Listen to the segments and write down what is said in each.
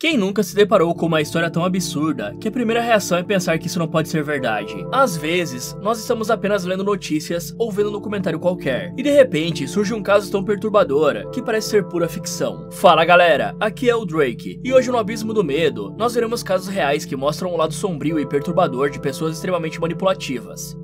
Quem nunca se deparou com uma história tão absurda que a primeira reação é pensar que isso não pode ser verdade? Às vezes, nós estamos apenas lendo notícias ou vendo um documentário qualquer, e de repente surge um caso tão perturbador que parece ser pura ficção. Fala galera, aqui é o Drake, e hoje no Abismo do Medo, nós veremos casos reais que mostram um lado sombrio e perturbador de pessoas extremamente manipulativas.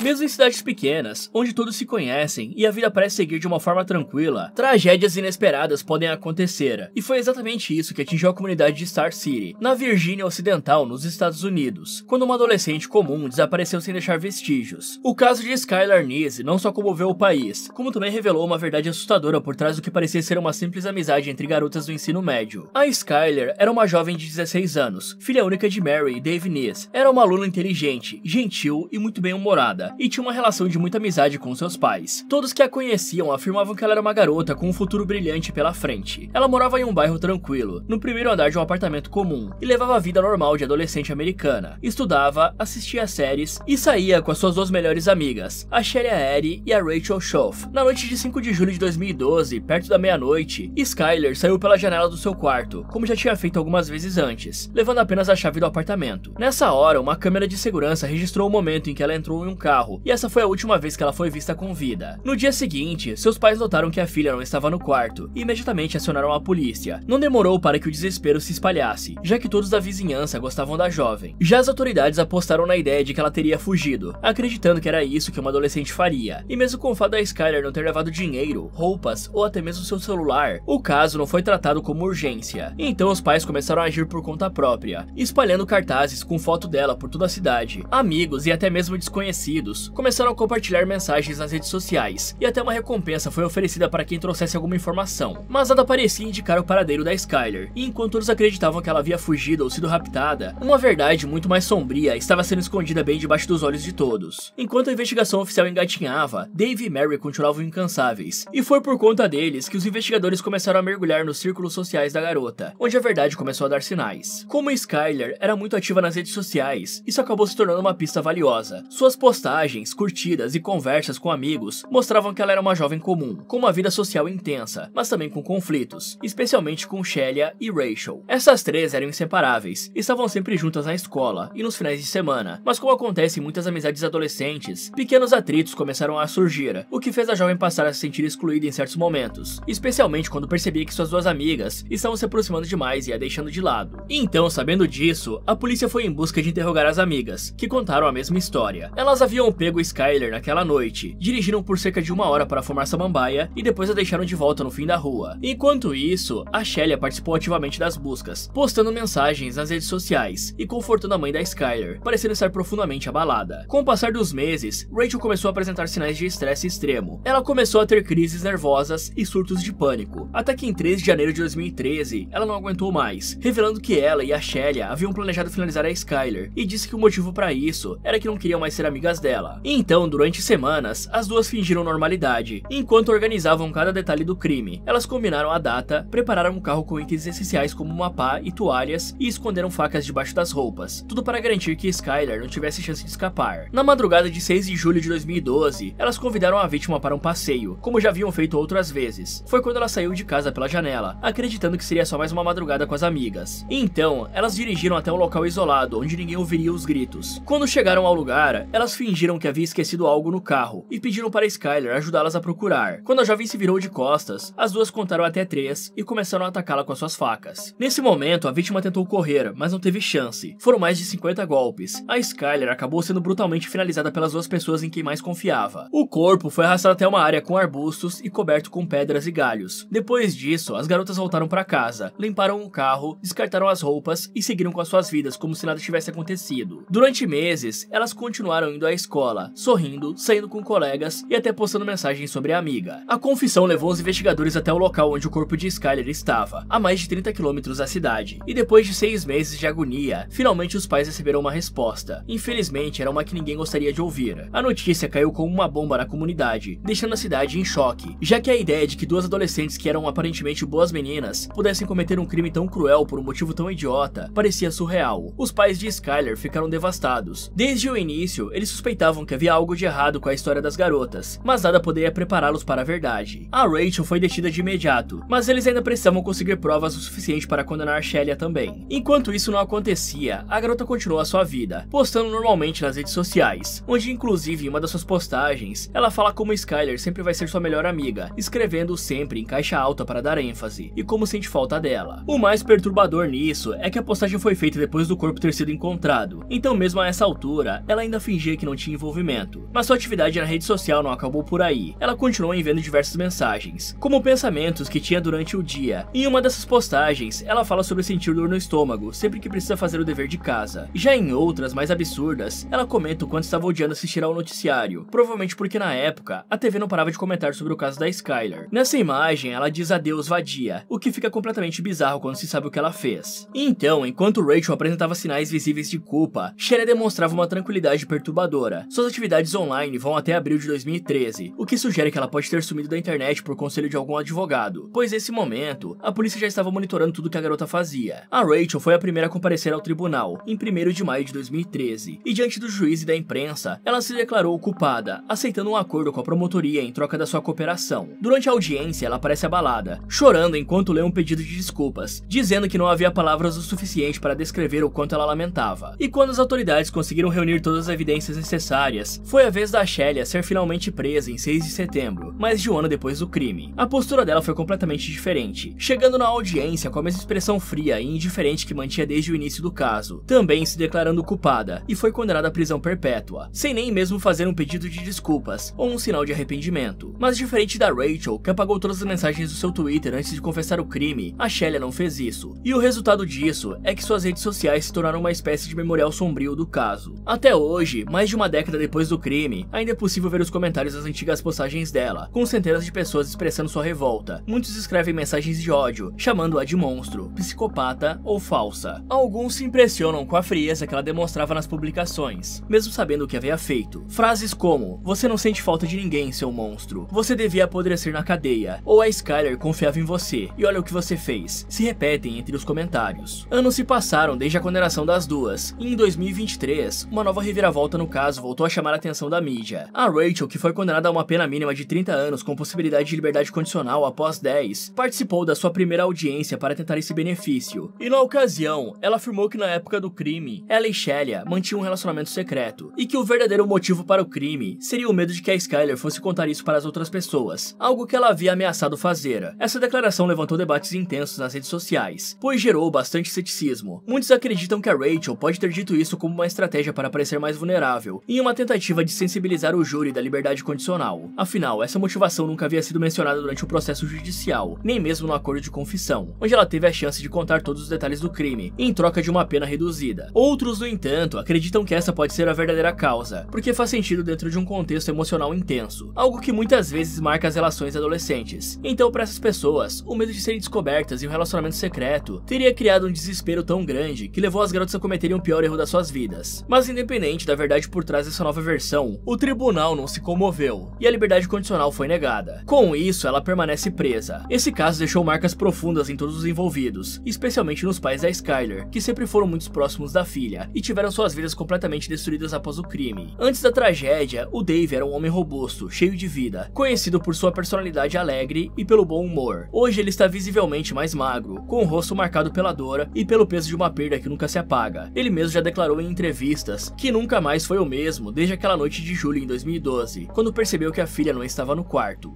Mesmo em cidades pequenas, onde todos se conhecem e a vida parece seguir de uma forma tranquila, tragédias inesperadas podem acontecer, e foi exatamente isso que atingiu a comunidade de Star City, na Virgínia Ocidental, nos Estados Unidos, quando uma adolescente comum desapareceu sem deixar vestígios. O caso de Skylar Neese não só comoveu o país, como também revelou uma verdade assustadora por trás do que parecia ser uma simples amizade entre garotas do ensino médio. A Skylar era uma jovem de 16 anos, filha única de Mary e Dave Neese. Era uma aluna inteligente, gentil e muito bem-humorada, e tinha uma relação de muita amizade com seus pais. Todos que a conheciam afirmavam que ela era uma garota com um futuro brilhante pela frente. Ela morava em um bairro tranquilo, no primeiro andar de um apartamento comum, e levava a vida normal de adolescente americana. Estudava, assistia a séries e saía com as suas duas melhores amigas, a Shelly Eddy e a Rachel Schoff. Na noite de 5 de julho de 2012, perto da meia-noite, Skylar saiu pela janela do seu quarto, como já tinha feito algumas vezes antes, levando apenas a chave do apartamento. Nessa hora, uma câmera de segurança registrou o momento em que ela entrou em um carro, e essa foi a última vez que ela foi vista com vida. No dia seguinte, seus pais notaram que a filha não estava no quarto e imediatamente acionaram a polícia. Não demorou para que o desespero se espalhasse, já que todos da vizinhança gostavam da jovem. Já as autoridades apostaram na ideia de que ela teria fugido, acreditando que era isso que uma adolescente faria. E mesmo com o fato da Skylar não ter levado dinheiro, roupas ou até mesmo seu celular, o caso não foi tratado como urgência. Então os pais começaram a agir por conta própria, espalhando cartazes com foto dela por toda a cidade. Amigos e até mesmo desconhecidos começaram a compartilhar mensagens nas redes sociais, e até uma recompensa foi oferecida para quem trouxesse alguma informação. Mas nada parecia indicar o paradeiro da Skylar, e enquanto todos acreditavam que ela havia fugido ou sido raptada, uma verdade muito mais sombria estava sendo escondida bem debaixo dos olhos de todos. Enquanto a investigação oficial engatinhava, Dave e Mary continuavam incansáveis, e foi por conta deles que os investigadores começaram a mergulhar nos círculos sociais da garota, onde a verdade começou a dar sinais. Como Skylar era muito ativa nas redes sociais, isso acabou se tornando uma pista valiosa. Suas postagens, curtidas e conversas com amigos mostravam que ela era uma jovem comum, com uma vida social intensa, mas também com conflitos, especialmente com Shelly e Rachel. Essas três eram inseparáveis, estavam sempre juntas na escola e nos finais de semana, mas como acontece em muitas amizades adolescentes, pequenos atritos começaram a surgir, o que fez a jovem passar a se sentir excluída em certos momentos, especialmente quando percebia que suas duas amigas estavam se aproximando demais e a deixando de lado. Então, sabendo disso, a polícia foi em busca de interrogar as amigas, que contaram a mesma história. Elas haviam pego Skylar naquela noite, dirigiram por cerca de 1 hora para formar samambaia e depois a deixaram de volta no fim da rua. Enquanto isso, a Shelly participou ativamente das buscas, postando mensagens nas redes sociais e confortando a mãe da Skylar, parecendo estar profundamente abalada. Com o passar dos meses, Rachel começou a apresentar sinais de estresse extremo. Ela começou a ter crises nervosas e surtos de pânico, até que em 3 de janeiro de 2013, ela não aguentou mais, revelando que ela e a Shelly haviam planejado finalizar a Skylar, e disse que o motivo para isso era que não queriam mais ser amigas dela. Então, durante semanas, as duas fingiram normalidade, enquanto organizavam cada detalhe do crime. Elas combinaram a data, prepararam um carro com itens essenciais como uma pá e toalhas e esconderam facas debaixo das roupas, tudo para garantir que Skylar não tivesse chance de escapar. Na madrugada de 6 de julho de 2012, elas convidaram a vítima para um passeio, como já haviam feito outras vezes. Foi quando ela saiu de casa pela janela, acreditando que seria só mais uma madrugada com as amigas. Então, elas dirigiram até um local isolado, onde ninguém ouviria os gritos. Quando chegaram ao lugar, elas fingiram que havia esquecido algo no carro e pediram para Skylar ajudá-las a procurar. Quando a jovem se virou de costas, as duas contaram até 3 e começaram a atacá-la com as suas facas. Nesse momento, a vítima tentou correr, mas não teve chance. Foram mais de 50 golpes. A Skylar acabou sendo brutalmente finalizada pelas duas pessoas em quem mais confiava. O corpo foi arrastado até uma área com arbustos e coberto com pedras e galhos. Depois disso, as garotas voltaram para casa, limparam o carro, descartaram as roupas e seguiram com as suas vidas como se nada tivesse acontecido. Durante meses, elas continuaram indo à escola, sorrindo, saindo com colegas e até postando mensagens sobre a amiga. A confissão levou os investigadores até o local onde o corpo de Skylar estava, a mais de 30 quilômetros da cidade. E depois de 6 meses de agonia, finalmente os pais receberam uma resposta. Infelizmente, era uma que ninguém gostaria de ouvir. A notícia caiu como uma bomba na comunidade, deixando a cidade em choque, já que a ideia de que duas adolescentes que eram aparentemente boas meninas pudessem cometer um crime tão cruel por um motivo tão idiota parecia surreal. Os pais de Skylar ficaram devastados. Desde o início, eles suspeitaram suspeitavam que havia algo de errado com a história das garotas, mas nada poderia prepará-los para a verdade. A Rachel foi detida de imediato, mas eles ainda precisavam conseguir provas o suficiente para condenar Shelia também. Enquanto isso não acontecia, a garota continuou a sua vida, postando normalmente nas redes sociais, onde inclusive em uma das suas postagens, ela fala como Skyler sempre vai ser sua melhor amiga, escrevendo sempre em caixa alta para dar ênfase, e como sente falta dela. O mais perturbador nisso é que a postagem foi feita depois do corpo ter sido encontrado, então mesmo a essa altura, ela ainda fingia que não tinha envolvimento. Mas sua atividade na rede social não acabou por aí. Ela continuou enviando diversas mensagens, como pensamentos que tinha durante o dia. Em uma dessas postagens, ela fala sobre sentir dor no estômago sempre que precisa fazer o dever de casa. Já em outras, mais absurdas, ela comenta o quanto estava odiando assistir ao noticiário, provavelmente porque na época, a TV não parava de comentar sobre o caso da Skyler. Nessa imagem, ela diz adeus vadia, o que fica completamente bizarro quando se sabe o que ela fez. Então, enquanto Rachel apresentava sinais visíveis de culpa, Shelia demonstrava uma tranquilidade perturbadora. Suas atividades online vão até abril de 2013, o que sugere que ela pode ter sumido da internet por conselho de algum advogado, pois nesse momento, a polícia já estava monitorando tudo que a garota fazia. A Rachel foi a primeira a comparecer ao tribunal, em 1º de maio de 2013, e diante do juiz e da imprensa, ela se declarou culpada, aceitando um acordo com a promotoria em troca da sua cooperação. Durante a audiência, ela parece abalada, chorando enquanto lê um pedido de desculpas, dizendo que não havia palavras o suficiente para descrever o quanto ela lamentava. E quando as autoridades conseguiram reunir todas as evidências necessárias, foi a vez da Shelia ser finalmente presa em 6 de setembro, mais de um ano depois do crime. A postura dela foi completamente diferente, chegando na audiência com a mesma expressão fria e indiferente que mantinha desde o início do caso, também se declarando culpada, e foi condenada à prisão perpétua, sem nem mesmo fazer um pedido de desculpas ou um sinal de arrependimento. Mas diferente da Rachel, que apagou todas as mensagens do seu Twitter antes de confessar o crime, a Shelia não fez isso, e o resultado disso é que suas redes sociais se tornaram uma espécie de memorial sombrio do caso. Até hoje, mais de uma década depois do crime, ainda é possível ver os comentários das antigas postagens dela, com centenas de pessoas expressando sua revolta. Muitos escrevem mensagens de ódio, chamando-a de monstro, psicopata ou falsa. Alguns se impressionam com a frieza que ela demonstrava nas publicações, mesmo sabendo o que havia feito. Frases como, você não sente falta de ninguém, seu monstro, você devia apodrecer na cadeia, ou a Skyler confiava em você, e olha o que você fez, se repetem entre os comentários. Anos se passaram desde a condenação das duas, e em 2023, uma nova reviravolta no caso voltou a chamar a atenção da mídia. A Rachel, que foi condenada a uma pena mínima de 30 anos com possibilidade de liberdade condicional após 10, participou da sua primeira audiência para tentar esse benefício. E na ocasião, ela afirmou que na época do crime, ela e Shelia mantinham um relacionamento secreto, e que o verdadeiro motivo para o crime seria o medo de que a Skyler fosse contar isso para as outras pessoas, algo que ela havia ameaçado fazer. Essa declaração levantou debates intensos nas redes sociais, pois gerou bastante ceticismo. Muitos acreditam que a Rachel pode ter dito isso como uma estratégia para parecer mais vulnerável, em uma tentativa de sensibilizar o júri da liberdade condicional. Afinal, essa motivação nunca havia sido mencionada durante o processo judicial, nem mesmo no acordo de confissão, onde ela teve a chance de contar todos os detalhes do crime, em troca de uma pena reduzida. Outros, no entanto, acreditam que essa pode ser a verdadeira causa, porque faz sentido dentro de um contexto emocional intenso, algo que muitas vezes marca as relações adolescentes. Então, para essas pessoas, o medo de serem descobertas e um relacionamento secreto teria criado um desespero tão grande que levou as garotas a cometerem o pior erro das suas vidas. Mas independente da verdade por trás dessa nova versão, o tribunal não se comoveu, e a liberdade condicional foi negada. Com isso, ela permanece presa. Esse caso deixou marcas profundas em todos os envolvidos, especialmente nos pais da Skyler, que sempre foram muito próximos da filha, e tiveram suas vidas completamente destruídas após o crime. Antes da tragédia, o Dave era um homem robusto, cheio de vida, conhecido por sua personalidade alegre e pelo bom humor. Hoje ele está visivelmente mais magro, com o rosto marcado pela dor e pelo peso de uma perda que nunca se apaga. Ele mesmo já declarou em entrevistas que nunca mais foi o mesmo desde aquela noite de julho em 2012, quando percebeu que a filha não estava no quarto.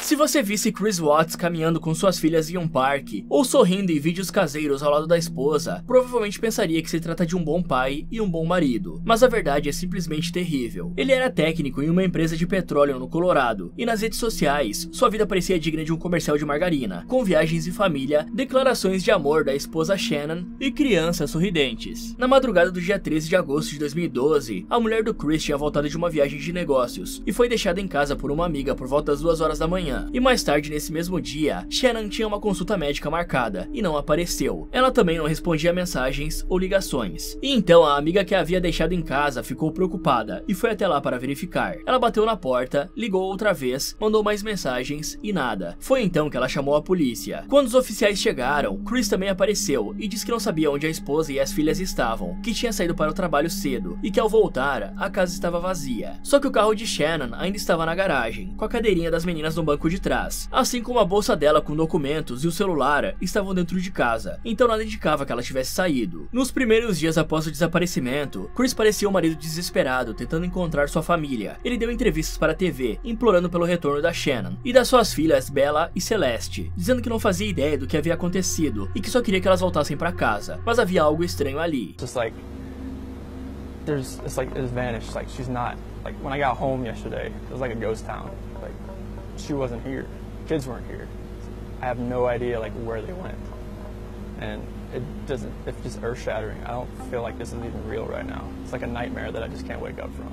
Se você visse Chris Watts caminhando com suas filhas em um parque, ou sorrindo em vídeos caseiros ao lado da esposa, provavelmente pensaria que se trata de um bom pai e um bom marido. Mas a verdade é simplesmente terrível. Ele era técnico em uma empresa de petróleo no Colorado, e nas redes sociais, sua vida parecia digna de um comercial de margarina, com viagens em família, declarações de amor da esposa Shannon e crianças sorridentes. Na madrugada do dia 13 de agosto de 2012, a mulher do Chris tinha voltado de uma viagem de negócios, e foi deixada em casa por uma amiga por volta das 2 horas da manhã. manhã. E mais tarde nesse mesmo dia, Shannon tinha uma consulta médica marcada e não apareceu. Ela também não respondia mensagens ou ligações. E então a amiga que a havia deixado em casa ficou preocupada e foi até lá para verificar. Ela bateu na porta, ligou outra vez, mandou mais mensagens e nada. Foi então que ela chamou a polícia. Quando os oficiais chegaram, Chris também apareceu e disse que não sabia onde a esposa e as filhas estavam, que tinha saído para o trabalho cedo e que ao voltar, a casa estava vazia. Só que o carro de Shannon ainda estava na garagem, com a cadeirinha das meninas no banco de trás, assim como a bolsa dela com documentos e o celular estavam dentro de casa, então nada indicava que ela tivesse saído. Nos primeiros dias após o desaparecimento, Chris parecia um marido desesperado tentando encontrar sua família. Ele deu entrevistas para a TV, implorando pelo retorno da Shannon e das suas filhas Bella e Celeste, dizendo que não fazia ideia do que havia acontecido e que só queria que elas voltassem para casa, mas havia algo estranho ali. It's like it's vanished. Like she's not. Like when I got home yesterday, it was like a ghost town. Like she wasn't here. Kids weren't here. I have no idea like where they went, and it's just earth shattering. I don't feel like this is even real right now. It's like a nightmare that I just can't wake up from.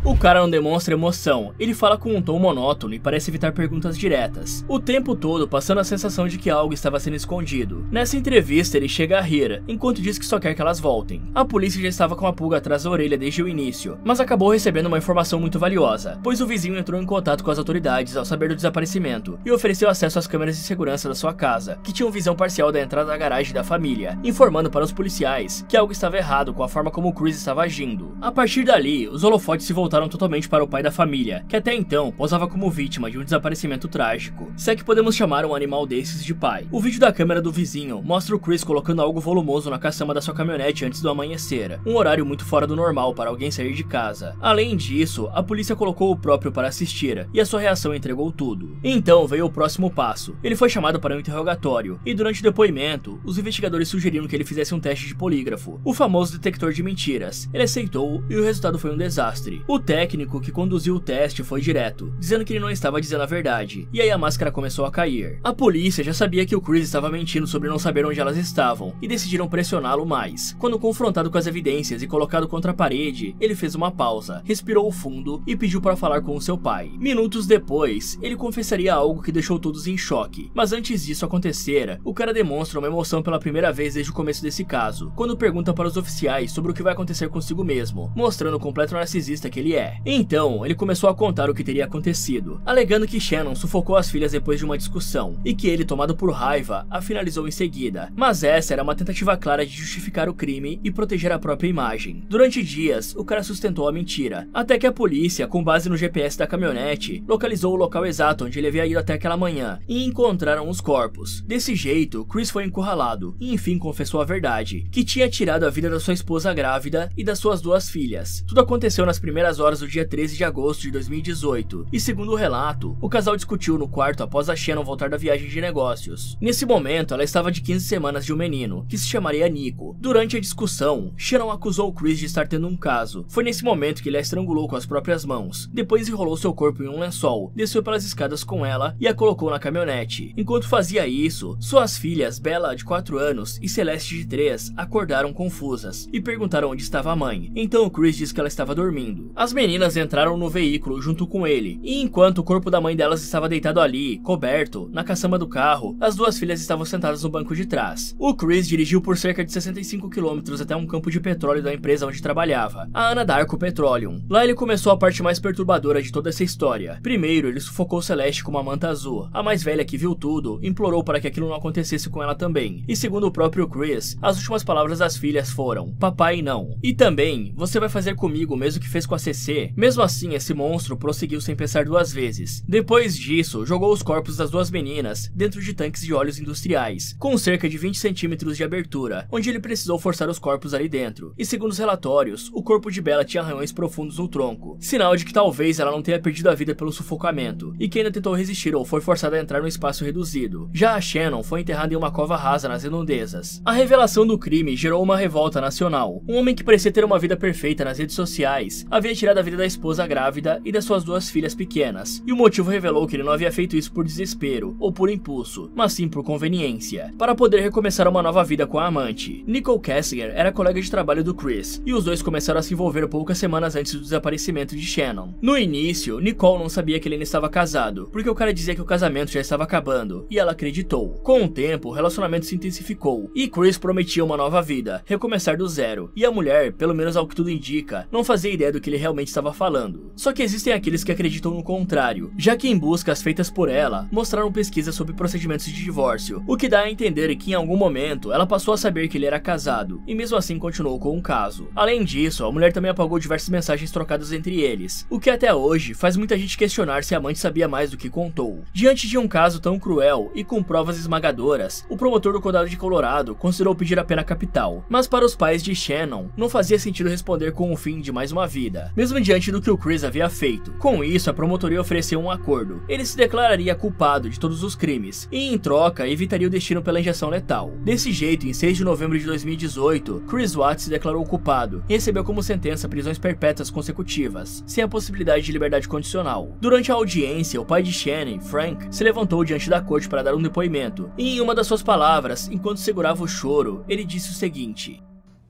O cara não demonstra emoção, ele fala com um tom monótono e parece evitar perguntas diretas, o tempo todo passando a sensação de que algo estava sendo escondido. Nessa entrevista ele chega a rir, enquanto diz que só quer que elas voltem. A polícia já estava com a pulga atrás da orelha desde o início, mas acabou recebendo uma informação muito valiosa, pois o vizinho entrou em contato com as autoridades ao saber do desaparecimento e ofereceu acesso às câmeras de segurança da sua casa, que tinham visão parcial da entrada da garagem da família, informando para os policiais que algo estava errado com a forma como Chris estava agindo. A partir dali, os holofotes se voltaram totalmente para o pai da família, que até então posava como vítima de um desaparecimento trágico, se é que podemos chamar um animal desses de pai. O vídeo da câmera do vizinho mostra o Chris colocando algo volumoso na caçamba da sua caminhonete antes do amanhecer, um horário muito fora do normal para alguém sair de casa. Além disso, a polícia colocou o próprio para assistir, e a sua reação entregou tudo. Então veio o próximo passo. Ele foi chamado para um interrogatório, e durante o depoimento, os investigadores sugeriram que ele fizesse um teste de polígrafo, o famoso detector de mentiras. Ele aceitou e o resultado foi um desastre. O técnico que conduziu o teste foi direto, dizendo que ele não estava dizendo a verdade, e aí a máscara começou a cair. A polícia já sabia que o Chris estava mentindo sobre não saber onde elas estavam, e decidiram pressioná-lo mais. Quando confrontado com as evidências e colocado contra a parede, ele fez uma pausa, respirou fundo e pediu para falar com o seu pai. Minutos depois, ele confessaria algo que deixou todos em choque, mas antes disso acontecer, o cara demonstra uma emoção pela primeira vez desde o começo desse caso, quando pergunta para os oficiais sobre o que vai acontecer consigo mesmo, mostrando o completo narcisista que ele é. Então, ele começou a contar o que teria acontecido, alegando que Shannon sufocou as filhas depois de uma discussão, e que ele, tomado por raiva, a finalizou em seguida. Mas essa era uma tentativa clara de justificar o crime e proteger a própria imagem. Durante dias, o cara sustentou a mentira, até que a polícia, com base no GPS da caminhonete, localizou o local exato onde ele havia ido até aquela manhã, e encontraram os corpos. Desse jeito, Chris foi encurralado, e enfim confessou a verdade, que tinha tirado a vida da sua esposa grávida e das suas duas filhas. Tudo aconteceu nas primeiras horas do dia 13 de agosto de 2018, e segundo o relato, o casal discutiu no quarto após a Shannon voltar da viagem de negócios. Nesse momento, ela estava de 15 semanas de um menino, que se chamaria Nico. Durante a discussão, Shannon acusou Chris de estar tendo um caso. Foi nesse momento que ele a estrangulou com as próprias mãos, depois enrolou seu corpo em um lençol, desceu pelas escadas com ela e a colocou na caminhonete. Enquanto fazia isso, suas filhas, Bella, de 4 anos, e Celeste, de 3, acordaram confusas, e perguntaram onde estava a mãe. Então Chris disse que ela estava dormindo. As meninas entraram no veículo junto com ele, e enquanto o corpo da mãe delas estava deitado ali, coberto, na caçamba do carro, as duas filhas estavam sentadas no banco de trás. O Chris dirigiu por cerca de 65 km até um campo de petróleo da empresa onde trabalhava, a Anadarko Petroleum. Lá ele começou a parte mais perturbadora de toda essa história. Primeiro, ele sufocou Celeste com uma manta azul. A mais velha, que viu tudo, implorou para que aquilo não acontecesse com ela também. E segundo o próprio Chris, as últimas palavras das filhas foram: papai, não. E também, você vai fazer comigo o mesmo que fez com a CC? Mesmo assim, esse monstro prosseguiu sem pensar duas vezes. Depois disso, jogou os corpos das duas meninas dentro de tanques de óleos industriais, com cerca de 20 centímetros de abertura, onde ele precisou forçar os corpos ali dentro. E segundo os relatórios, o corpo de Bella tinha arranhões profundos no tronco, sinal de que talvez ela não tenha perdido a vida pelo sufocamento, e que ainda tentou resistir ou foi forçada a entrar no espaço reduzido. Já a Shannon foi enterrada em uma cova rasa nas redondezas. A revelação do crime gerou uma revolta nacional. Um homem que parecia ter uma vida perfeita nas redes sociais havia tirado tirar da vida da esposa grávida e das suas 2 filhas pequenas, e o motivo revelou que ele não havia feito isso por desespero ou por impulso, mas sim por conveniência, para poder recomeçar uma nova vida com a amante. Nicole Kessinger era colega de trabalho do Chris, e os dois começaram a se envolver poucas semanas antes do desaparecimento de Shannon. No início, Nicole não sabia que ele ainda estava casado, porque o cara dizia que o casamento já estava acabando, e ela acreditou. Com o tempo, o relacionamento se intensificou, e Chris prometia uma nova vida, recomeçar do zero, e a mulher, pelo menos ao que tudo indica, não fazia ideia do que ele realmente estava falando. Só que existem aqueles que acreditam no contrário, já que em buscas feitas por ela, mostraram pesquisas sobre procedimentos de divórcio, o que dá a entender que em algum momento ela passou a saber que ele era casado, e mesmo assim continuou com o caso. Além disso, a mulher também apagou diversas mensagens trocadas entre eles, o que até hoje faz muita gente questionar se a amante sabia mais do que contou. Diante de um caso tão cruel e com provas esmagadoras, o promotor do condado de Colorado considerou pedir a pena capital, mas para os pais de Shannon, não fazia sentido responder com o fim de mais uma vida, mesmo diante do que o Chris havia feito. Com isso, a promotoria ofereceu um acordo. Ele se declararia culpado de todos os crimes, e em troca, evitaria o destino pela injeção letal. Desse jeito, em 6 de novembro de 2018, Chris Watts se declarou culpado e recebeu como sentença prisões perpétuas consecutivas, sem a possibilidade de liberdade condicional. Durante a audiência, o pai de Shannon, Frank, se levantou diante da corte para dar um depoimento, e em uma das suas palavras, enquanto segurava o choro, ele disse o seguinte: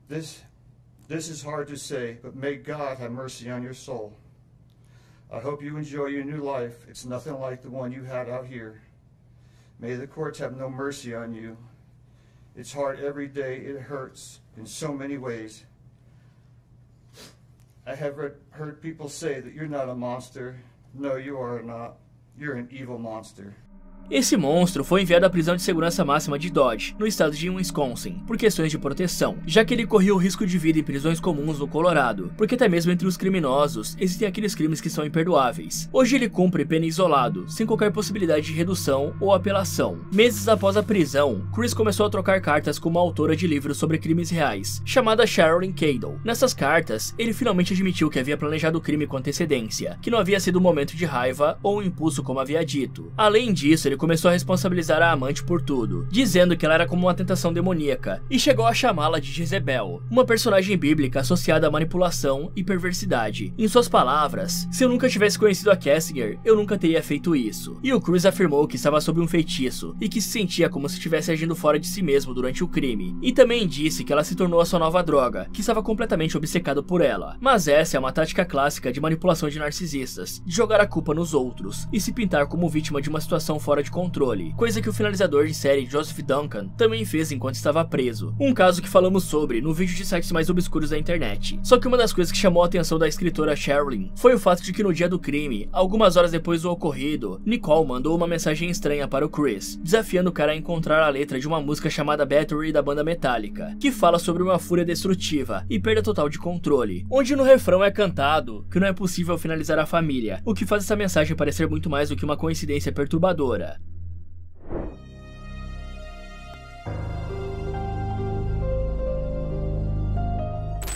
This is hard to say, but may God have mercy on your soul. I hope you enjoy your new life. It's nothing like the one you had out here. May the courts have no mercy on you. It's hard every day. It hurts in so many ways. I have heard people say that you're not a monster. No, you are not. You're an evil monster. Esse monstro foi enviado à prisão de segurança máxima de Dodge, no estado de Wisconsin, por questões de proteção, já que ele corria o risco de vida em prisões comuns no Colorado, porque até mesmo entre os criminosos, existem aqueles crimes que são imperdoáveis. Hoje ele cumpre pena isolado, sem qualquer possibilidade de redução ou apelação. Meses após a prisão, Chris começou a trocar cartas com uma autora de livros sobre crimes reais, chamada Sherilyn Cadle. Nessas cartas, ele finalmente admitiu que havia planejado o crime com antecedência, que não havia sido um momento de raiva ou um impulso como havia dito. Além disso, ele começou a responsabilizar a amante por tudo, dizendo que ela era como uma tentação demoníaca, e chegou a chamá-la de Jezebel, uma personagem bíblica associada à manipulação e perversidade. Em suas palavras, se eu nunca tivesse conhecido a Kessinger, eu nunca teria feito isso. E o Chris afirmou que estava sob um feitiço, e que se sentia como se estivesse agindo fora de si mesmo durante o crime. E também disse que ela se tornou a sua nova droga, que estava completamente obcecado por ela. Mas essa é uma tática clássica de manipulação de narcisistas, de jogar a culpa nos outros, e se pintar como vítima de uma situação fora de controle, coisa que o finalizador de série Joseph Duncan também fez enquanto estava preso, um caso que falamos sobre no vídeo de sites mais obscuros da internet. Só que uma das coisas que chamou a atenção da escritora Sherilyn foi o fato de que no dia do crime, algumas horas depois do ocorrido, Nicole mandou uma mensagem estranha para o Chris, desafiando o cara a encontrar a letra de uma música chamada Battery da banda Metallica, que fala sobre uma fúria destrutiva e perda total de controle, onde no refrão é cantado que não é possível finalizar a família, o que faz essa mensagem parecer muito mais do que uma coincidência perturbadora.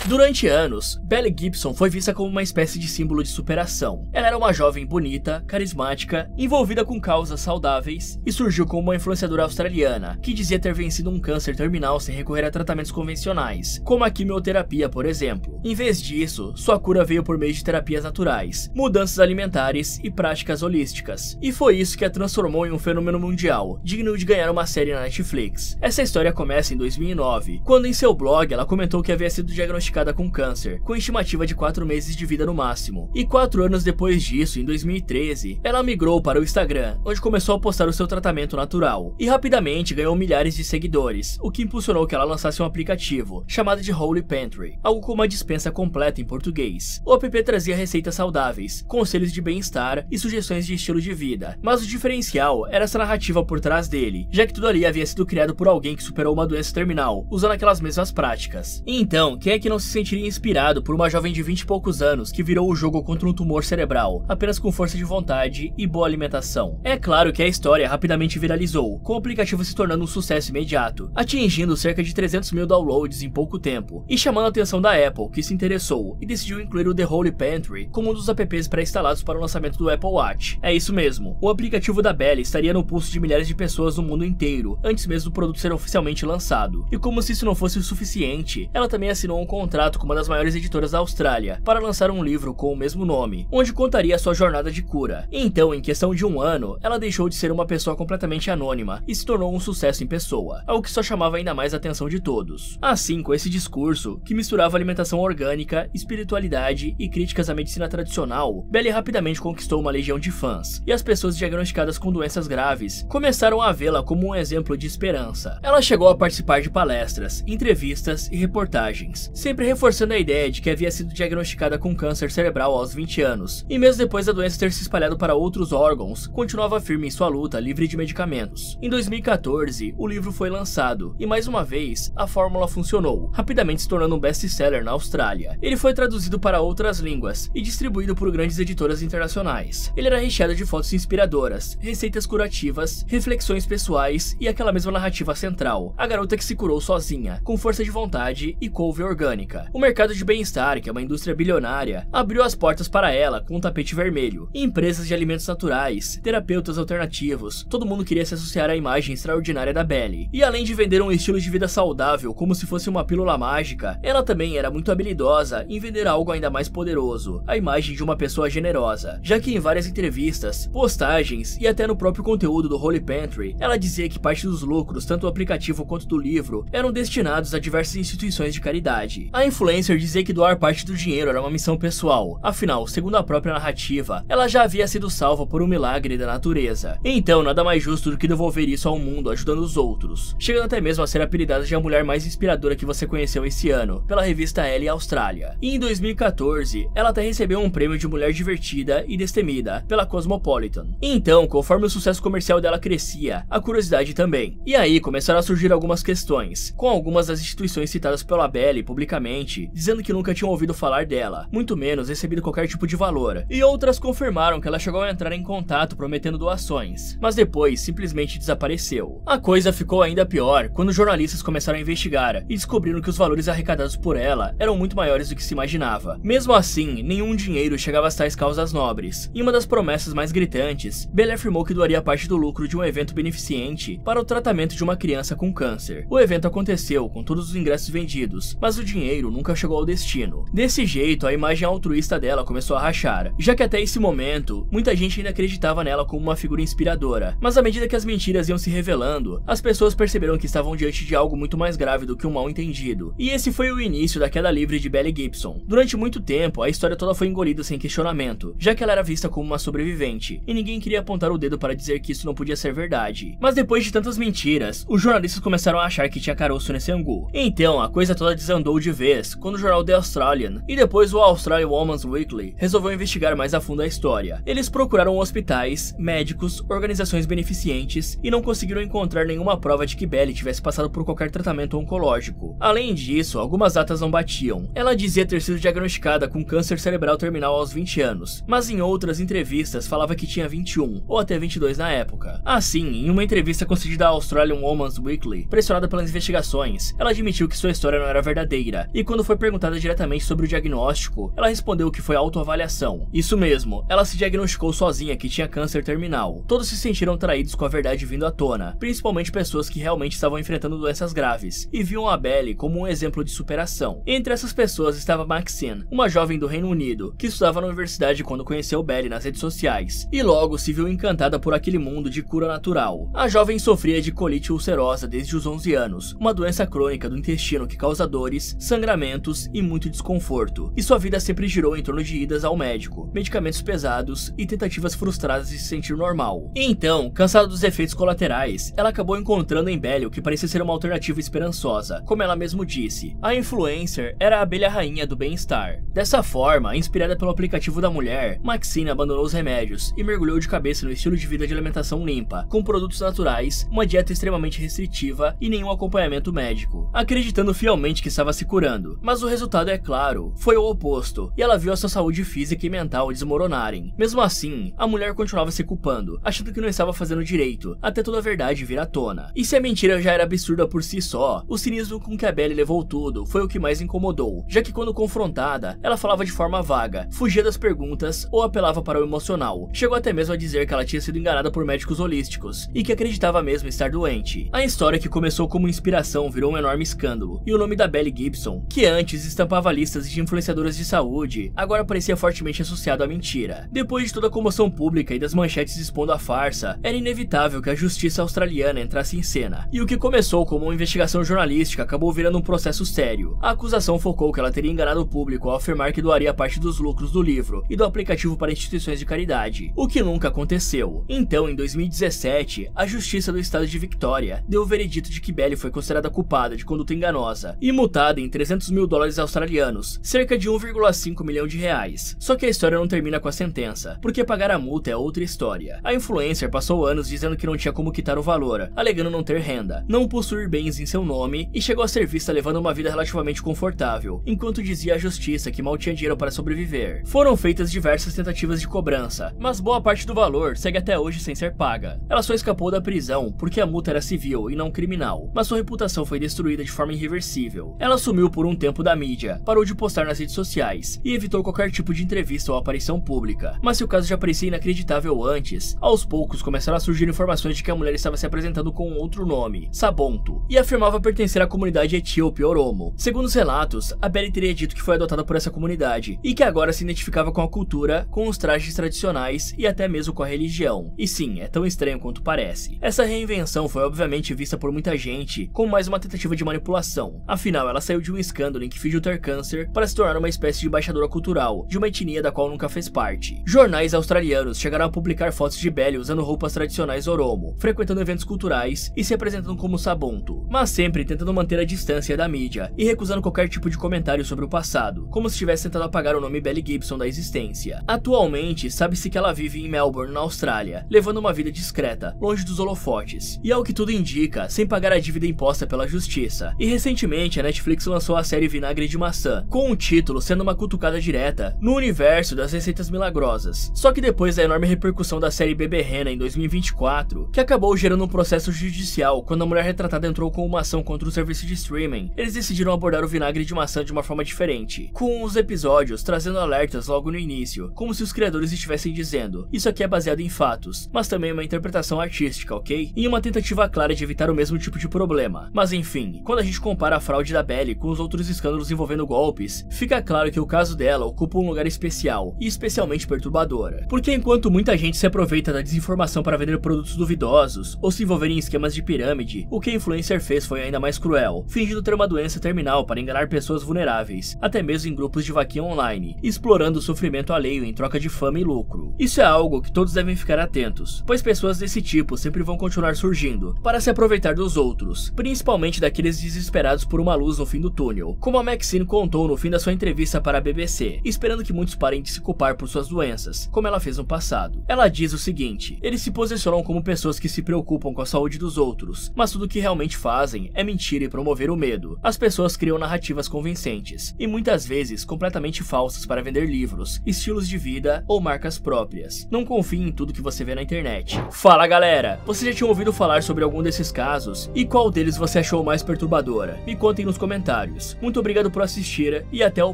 Durante anos, Belle Gibson foi vista como uma espécie de símbolo de superação. Ela era uma jovem bonita, carismática, envolvida com causas saudáveis e surgiu como uma influenciadora australiana que dizia ter vencido um câncer terminal sem recorrer a tratamentos convencionais, como a quimioterapia, por exemplo. Em vez disso, sua cura veio por meio de terapias naturais, mudanças alimentares e práticas holísticas. E foi isso que a transformou em um fenômeno mundial, digno de ganhar uma série na Netflix. Essa história começa em 2009, quando em seu blog ela comentou que havia sido diagnosticada com câncer, com estimativa de 4 meses de vida no máximo. E 4 anos depois disso, em 2013, ela migrou para o Instagram, onde começou a postar o seu tratamento natural, e rapidamente ganhou milhares de seguidores, o que impulsionou que ela lançasse um aplicativo, chamado de Holy Pantry, algo como uma dispensa completa em português. O app trazia receitas saudáveis, conselhos de bem-estar e sugestões de estilo de vida, mas o diferencial era essa narrativa por trás dele, já que tudo ali havia sido criado por alguém que superou uma doença terminal, usando aquelas mesmas práticas. E então, quem é que não se sentiria inspirado por uma jovem de 20 e poucos anos que virou o jogo contra um tumor cerebral, apenas com força de vontade e boa alimentação? É claro que a história rapidamente viralizou, com o aplicativo se tornando um sucesso imediato, atingindo cerca de 300 mil downloads em pouco tempo, e chamando a atenção da Apple, que que se interessou e decidiu incluir o The Holy Pantry como um dos apps pré-instalados para o lançamento do Apple Watch. É isso mesmo, o aplicativo da Belle estaria no pulso de milhares de pessoas no mundo inteiro, antes mesmo do produto ser oficialmente lançado. E como se isso não fosse o suficiente, ela também assinou um contrato com uma das maiores editoras da Austrália para lançar um livro com o mesmo nome, onde contaria a sua jornada de cura. Então, em questão de um ano, ela deixou de ser uma pessoa completamente anônima e se tornou um sucesso em pessoa, algo que só chamava ainda mais a atenção de todos. Assim, com esse discurso, que misturava alimentação orgânica, espiritualidade e críticas à medicina tradicional, Belle rapidamente conquistou uma legião de fãs, e as pessoas diagnosticadas com doenças graves começaram a vê-la como um exemplo de esperança. Ela chegou a participar de palestras, entrevistas e reportagens, sempre reforçando a ideia de que havia sido diagnosticada com câncer cerebral aos 20 anos, e mesmo depois da doença ter se espalhado para outros órgãos, continuava firme em sua luta livre de medicamentos. Em 2014, o livro foi lançado, e mais uma vez, a fórmula funcionou, rapidamente se tornando um best-seller na Austrália. Ele foi traduzido para outras línguas e distribuído por grandes editoras internacionais. Ele era recheado de fotos inspiradoras, receitas curativas, reflexões pessoais e aquela mesma narrativa central, a garota que se curou sozinha, com força de vontade e couve orgânica. O mercado de bem-estar, que é uma indústria bilionária, abriu as portas para ela com um tapete vermelho. E empresas de alimentos naturais, terapeutas alternativos, todo mundo queria se associar à imagem extraordinária da Belle. E além de vender um estilo de vida saudável como se fosse uma pílula mágica, ela também era muito habilidosa em vender algo ainda mais poderoso, a imagem de uma pessoa generosa, já que em várias entrevistas, postagens e até no próprio conteúdo do Holy Pantry, ela dizia que parte dos lucros, tanto do aplicativo quanto do livro, eram destinados a diversas instituições de caridade. A influencer dizia que doar parte do dinheiro era uma missão pessoal, afinal, segundo a própria narrativa, ela já havia sido salva por um milagre da natureza. Então, nada mais justo do que devolver isso ao mundo ajudando os outros, chegando até mesmo a ser apelidada de a mulher mais inspiradora que você conheceu esse ano, pela revista Elle Austrália. E em 2014, ela até recebeu um prêmio de mulher divertida e destemida pela Cosmopolitan. Então, conforme o sucesso comercial dela crescia, a curiosidade também. E aí começaram a surgir algumas questões, com algumas das instituições citadas pela Belle publicamente, dizendo que nunca tinham ouvido falar dela, muito menos recebido qualquer tipo de valor. E outras confirmaram que ela chegou a entrar em contato prometendo doações, mas depois simplesmente desapareceu. A coisa ficou ainda pior quando jornalistas começaram a investigar e descobriram que os valores arrecadados por ela eram muito maiores do que se imaginava. Mesmo assim, nenhum dinheiro chegava a tais causas nobres. Em uma das promessas mais gritantes, Belle afirmou que doaria parte do lucro de um evento beneficente para o tratamento de uma criança com câncer. O evento aconteceu com todos os ingressos vendidos, mas o dinheiro nunca chegou ao destino. Desse jeito, a imagem altruísta dela começou a rachar, já que até esse momento, muita gente ainda acreditava nela como uma figura inspiradora. Mas à medida que as mentiras iam se revelando, as pessoas perceberam que estavam diante de algo muito mais grave do que um mal entendido. E esse foi o início da queda livre de Belle Gibson. Durante muito tempo, a história toda foi engolida sem questionamento, já que ela era vista como uma sobrevivente, e ninguém queria apontar o dedo para dizer que isso não podia ser verdade. Mas depois de tantas mentiras, os jornalistas começaram a achar que tinha caroço nesse angu. Então, a coisa toda desandou de vez, quando o jornal The Australian, e depois o Australian Women's Weekly, resolveu investigar mais a fundo a história. Eles procuraram hospitais, médicos, organizações beneficentes, e não conseguiram encontrar nenhuma prova de que Belle tivesse passado por qualquer tratamento oncológico. Além disso, algumas datas não batiam. Ela dizia ter sido diagnosticada com câncer cerebral terminal aos 20 anos, mas em outras entrevistas falava que tinha 21, ou até 22 na época. Assim, em uma entrevista concedida à Australian Women's Weekly, pressionada pelas investigações, ela admitiu que sua história não era verdadeira, e quando foi perguntada diretamente sobre o diagnóstico, ela respondeu que foi autoavaliação. Isso mesmo, ela se diagnosticou sozinha que tinha câncer terminal. Todos se sentiram traídos com a verdade vindo à tona, principalmente pessoas que realmente estavam enfrentando doenças graves, e viam a Belle como um exemplo de superação. Entre essas pessoas estava Maxine, uma jovem do Reino Unido, que estudava na universidade quando conheceu Belle nas redes sociais, e logo se viu encantada por aquele mundo de cura natural. A jovem sofria de colite ulcerosa desde os 11 anos, uma doença crônica do intestino que causa dores, sangramentos e muito desconforto, e sua vida sempre girou em torno de idas ao médico, medicamentos pesados e tentativas frustradas de se sentir normal. Então, cansada dos efeitos colaterais, ela acabou encontrando em Belle o que parecia ser uma alternativa esperançosa. Como ela mesmo disse, a influencer era a abelha rainha do bem-estar. Dessa forma, inspirada pelo aplicativo da mulher, Maxine abandonou os remédios e mergulhou de cabeça no estilo de vida de alimentação limpa, com produtos naturais, uma dieta extremamente restritiva e nenhum acompanhamento médico, acreditando fielmente que estava se curando. Mas o resultado, é claro, foi o oposto, e ela viu a sua saúde física e mental desmoronarem. Mesmo assim, a mulher continuava se culpando, achando que não estava fazendo direito, até toda a verdade vir à tona. E se a mentira já era absurda por si só, o cinismo com que a Belle levou tudo foi o que mais incomodou. acreditou, já que quando confrontada, ela falava de forma vaga, fugia das perguntas ou apelava para o emocional. Chegou até mesmo a dizer que ela tinha sido enganada por médicos holísticos e que acreditava mesmo estar doente. A história, que começou como inspiração, virou um enorme escândalo, e o nome da Belly Gibson, que antes estampava listas de influenciadoras de saúde, agora parecia fortemente associado à mentira. Depois de toda a comoção pública e das manchetes expondo a farsa, era inevitável que a justiça australiana entrasse em cena, e o que começou como uma investigação jornalística acabou virando um processo sério. A acusação focou que ela teria enganado o público ao afirmar que doaria parte dos lucros do livro e do aplicativo para instituições de caridade, o que nunca aconteceu. Então, em 2017, a Justiça do Estado de Victoria deu o veredito de que Belly foi considerada culpada de conduta enganosa e multada em 300 mil dólares australianos, cerca de 1,5 milhão de reais. Só que a história não termina com a sentença, porque pagar a multa é outra história. A influencer passou anos dizendo que não tinha como quitar o valor, alegando não ter renda, não possuir bens em seu nome e chegou a ser vista levando uma vida relativamente confortável, enquanto dizia à justiça que mal tinha dinheiro para sobreviver. Foram feitas diversas tentativas de cobrança, mas boa parte do valor segue até hoje sem ser paga. Ela só escapou da prisão porque a multa era civil e não criminal, mas sua reputação foi destruída de forma irreversível. Ela sumiu por um tempo da mídia, parou de postar nas redes sociais e evitou qualquer tipo de entrevista ou aparição pública. Mas se o caso já parecia inacreditável antes, aos poucos começaram a surgir informações de que a mulher estava se apresentando com outro nome, Sabonto, e afirmava pertencer à comunidade etíope Oromo. Segundo os relatos, a Belly teria dito que foi adotada por essa comunidade e que agora se identificava com a cultura, com os trajes tradicionais e até mesmo com a religião. E sim, é tão estranho quanto parece. Essa reinvenção foi obviamente vista por muita gente como mais uma tentativa de manipulação. Afinal, ela saiu de um escândalo em que fingiu ter câncer para se tornar uma espécie de embaixadora cultural de uma etnia da qual nunca fez parte. Jornais australianos chegaram a publicar fotos de Belly usando roupas tradicionais Oromo, frequentando eventos culturais e se apresentando como Sabonto, mas sempre tentando manter a distância da mídia e recusando qualquer tipo de comentário sobre o passado, como se tivesse tentado apagar o nome Belly Gibson da existência. Atualmente, sabe-se que ela vive em Melbourne, na Austrália, levando uma vida discreta, longe dos holofotes, e ao que tudo indica, sem pagar a dívida imposta pela justiça. E recentemente a Netflix lançou a série Vinagre de Maçã, com o título sendo uma cutucada direta no universo das receitas milagrosas. Só que depois da enorme repercussão da série Bebê Rena em 2024, que acabou gerando um processo judicial quando a mulher retratada entrou com uma ação contra o serviço de streaming, eles decidiram abordar o Vinagre de Maçã de uma forma diferente, com os episódios trazendo alertas logo no início, como se os criadores estivessem dizendo: isso aqui é baseado em fatos, mas também é uma interpretação artística, ok? E uma tentativa clara de evitar o mesmo tipo de problema. Mas enfim, quando a gente compara a fraude da Belly com os outros escândalos envolvendo golpes, fica claro que o caso dela ocupa um lugar especial e especialmente perturbadora. Porque enquanto muita gente se aproveita da desinformação para vender produtos duvidosos ou se envolver em esquemas de pirâmide, o que a influencer fez foi ainda mais cruel, fingindo ter uma doença terminal para enganar pessoas vulneráveis, até mesmo em grupos de vaquinha online, explorando o sofrimento alheio em troca de fama e lucro. Isso é algo que todos devem ficar atentos, pois pessoas desse tipo sempre vão continuar surgindo para se aproveitar dos outros, principalmente daqueles desesperados por uma luz no fim do túnel, como a Maxine contou no fim da sua entrevista para a BBC, esperando que muitos parem de se culpar por suas doenças, como ela fez no passado. Ela diz o seguinte: eles se posicionam como pessoas que se preocupam com a saúde dos outros, mas tudo o que realmente fazem é mentir e promover o medo. As pessoas criam narrativas convincentes, e muitas vezes completamente falsas, para vender livros, estilos de vida ou marcas próprias. Não confie em tudo que você vê na internet. Fala galera, você já tinha ouvido falar sobre algum desses casos? E qual deles você achou mais perturbadora? Me contem nos comentários. Muito obrigado por assistir e até o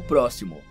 próximo.